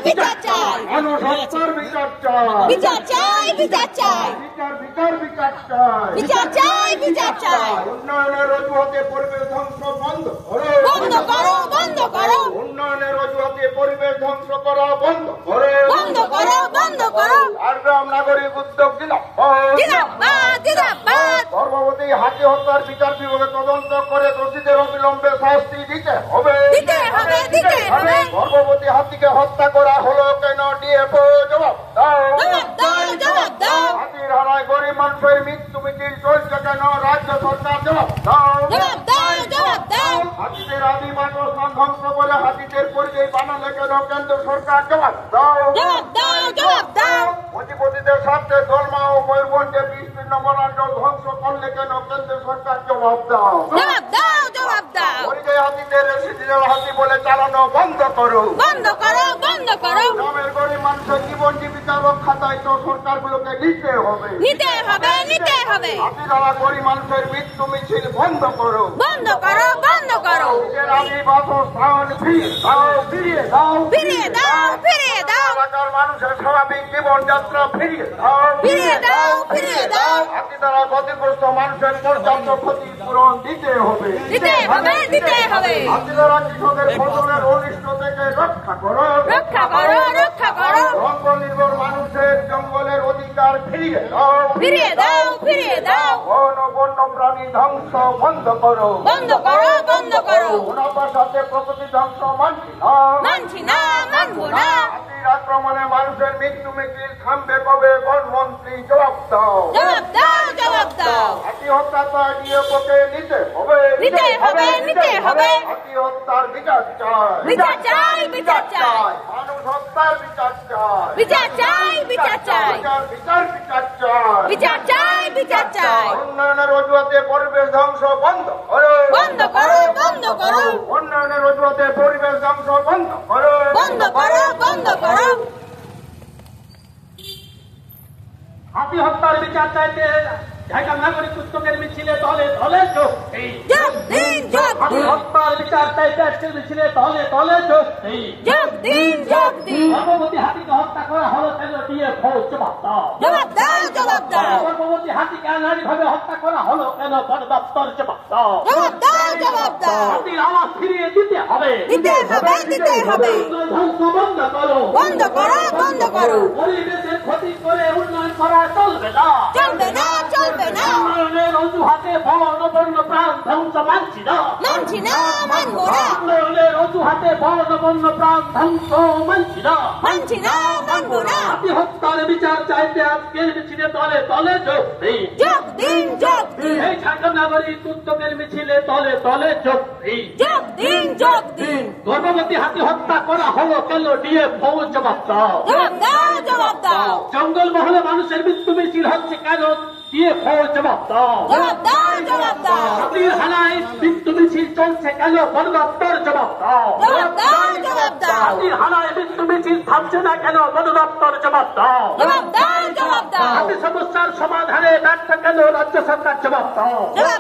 বিচার চাই, গণহত্যার বিচার চাই, বিচার চাই, বিচার চাই, বিচার বিচার বিচার চাই, বিচার চাই, বিচার চাই। উন্নয়নের অজুহাতে পরিবেশ ধ্বংস বন্ধ করো, বন্ধ করো, বন্ধ করো, উন্নয়নের অজুহাতে পরিবেশ ধ্বংস করা বন্ধ করো, বন্ধ করো, বন্ধ করো। ঝাড়গ্রাম নাগরিক উদ্যোগ জিন্দাবাদ, জিন্দাবাদ। গর্ভবতী হাতি হত্যার বিচার বিভাগে তদন্ত করে দোষীদের অবিলম্বে শাস্তি দিতে হবে, দিতে হবে, দিতে হবে। গর্ভবতী হাতিকে হত্যা করা হলো কেন? ডিএফও জবাব দাও, জবাব দাও, জবাব দাও, হাতির হানায় গরিব মানুষের মৃত্যু মিছিল চলছে কেন? রাজ্য সরকার জবাব দাও, জবাব দাও, জবাব দাও। হাতিদের আদি বাসস্থান ধ্বংস করে হাতিদের পরিচয় বানালে কেন? কেন্দ্র সরকার জবাব দাও, জবাব দাও, জবাব দাও। পুঁজিপতিদের স্বার্থে দলমা ও ময়ূরভঞ্জের বিস্তীর্ণ বনাঞ্চল ধ্বংস করলে কেন? কেন্দ্র সরকার জবাব দাও, জবাব দাও, জবাব দাও। পরিচয় হাতিদের রেসিডেন্সিয়াল হাতি বলে চালানো বন্ধ করো, বন্ধ করো, বন্ধ করো। গ্রামের গরিব মানুষের জীবন জীবিকা রক্ষা দায়িত্ব সরকারগুলোকে নিতে হবে, নিতে হবে, নিতে হবে। হাতি দ্বারা গরিব মানুষের মৃত্যু মিছিল বন্ধ করো, বন্ধ করো, বন্ধ করো। নিজের আদি বাসস্থান ফিরিয়ে দাও, ফিরিয়ে দাও, ফিরিয়ে দাও, ফিরিয়ে দাও, এলাকার মানুষের স্বাভাবিক জীবনযাত্রা ফিরিয়ে দাও, ফিরিয়ে দাও, ফিরিয়ে দাও। হাতি দ্বারা ক্ষতিগ্রস্ত মানুষের পর্যাপ্ত ক্ষতিপূরণ দিতে হবে, দিতে হবে, দিতে হবে। হাতি দ্বারা কৃষকের ফসলের অনিষ্ট থেকে রক্ষা করো, রক্ষা করো, রক্ষা করো। জঙ্গল নির্ভর মানুষের জঙ্গলের অধিকার ফিরিয়ে দাও, ফিরিয়ে দাও, ফিরিয়ে দাও। বন ও বন্য প্রাণী ধ্বংস বন্ধ করো, বন্ধ করো, বন্ধ করো। মুনাফার সাথে প্রকৃতি ধ্বংস মানছি না, মানছি না, মানবো না। হাতির আক্রমণে মানুষের মৃত্যু মিছিল থামবে কবে? বনমন্ত্রী জবাব দাও, জবাব দাও, জবাব দাও। হাতি হত্যা ডিএফওকে নিতে হবে, নিতে হবে, নিতে হবে। হাতি হত্যার বিচার চাই, বিচার চাই, বিচার চাই, মানুষ হত্যার বিচার চাই, বিচার চাই, বিচার চাই, বিচার বিচার বিচার চাই, বিচার চাই, বিচার চাই। উন্নয়নের অজুহাতে পরিবেশ ধ্বংস বন্ধ করো, বন্ধ করো, বন্ধ করো, উন্নয়নের অজুহাতে পরিবেশ ধ্বংস বন্ধ করো, বন্ধ করো, বন্ধ করো। হাতি হত্যার বিচার চাইতে ঢাকা নাগরিক উদ্যোগের মিছিলে দলে দলে যোগ দিন। যোগ দিন, যোগ হাতি দিন, হত্যার বিচার চাইতে আজকের মিছিলে দলে দলে যোগ দিন। যোগ দিন, যোগ দিন। গর্ভবতী হাতিকে হত্যা করা হলো কেন? ডিএফও জবাব দাও, জবাব দাও, জবাব দাও, গর্ভবতী হাতিকে অনারীভাবে হত্যা করা হলো কেন? বন দপ্তর জবাব দাও, জবাব দাও, জবাব দাও। হাতির আওয়াজ ফিরিয়ে দিতে হবে, দিতে হবে, দিতে হবে। ধ্বংস বন্ধ করো, বন্ধ করো, বন্ধ করো। পরিবেশের ক্ষতি করে উন্নয়ন করা চলবে না, চলবে না, চলবে না। উন্নয়নের অজুহাতে বন বন্য প্রাণ ধ্বংস মানছি না, মানছি না, মানবো না। উন্নয়নের অজুহাতে বন বন্য প্রাণ ধ্বংস মানছি না, মানছি না, মানবো না। হাতি হত্যার বিচার চাইতে আজকের মিছিলে দলে দলে যোগ দিন। যোগ দিন, যোগ দিন, এই ঢাকা নাগরিক উদ্যোগের মিছিলে দলে দলে যোগ দিন। যোগ দিন, যোগ দিন। গর্ভবতী হাতি হত্যা করা হলো কেন? ডিএফও জবাব দাও, জবাব দাও, জবাব দাও, জঙ্গল মহলে মানুষের মৃত্যু মিছিল হচ্ছে কেন? ডিএফও জবাব দাও, জবাব দাও, জবাব দাও, হাতির হানায় মৃত্যু মিছিল চলছে কেন? বন দপ্তর জবাব দাও, জবাব দাও, জবাব দাও, হাতির হানায় মৃত্যু মিছিল থামছে না কেন? বন দপ্তর জবাব দাও, জবাব দাও, জবাব দাও, হাতি সমস্যার সমাধানে ব্যর্থ কেন? রাজ্য সরকার জবাব দাও। জবাব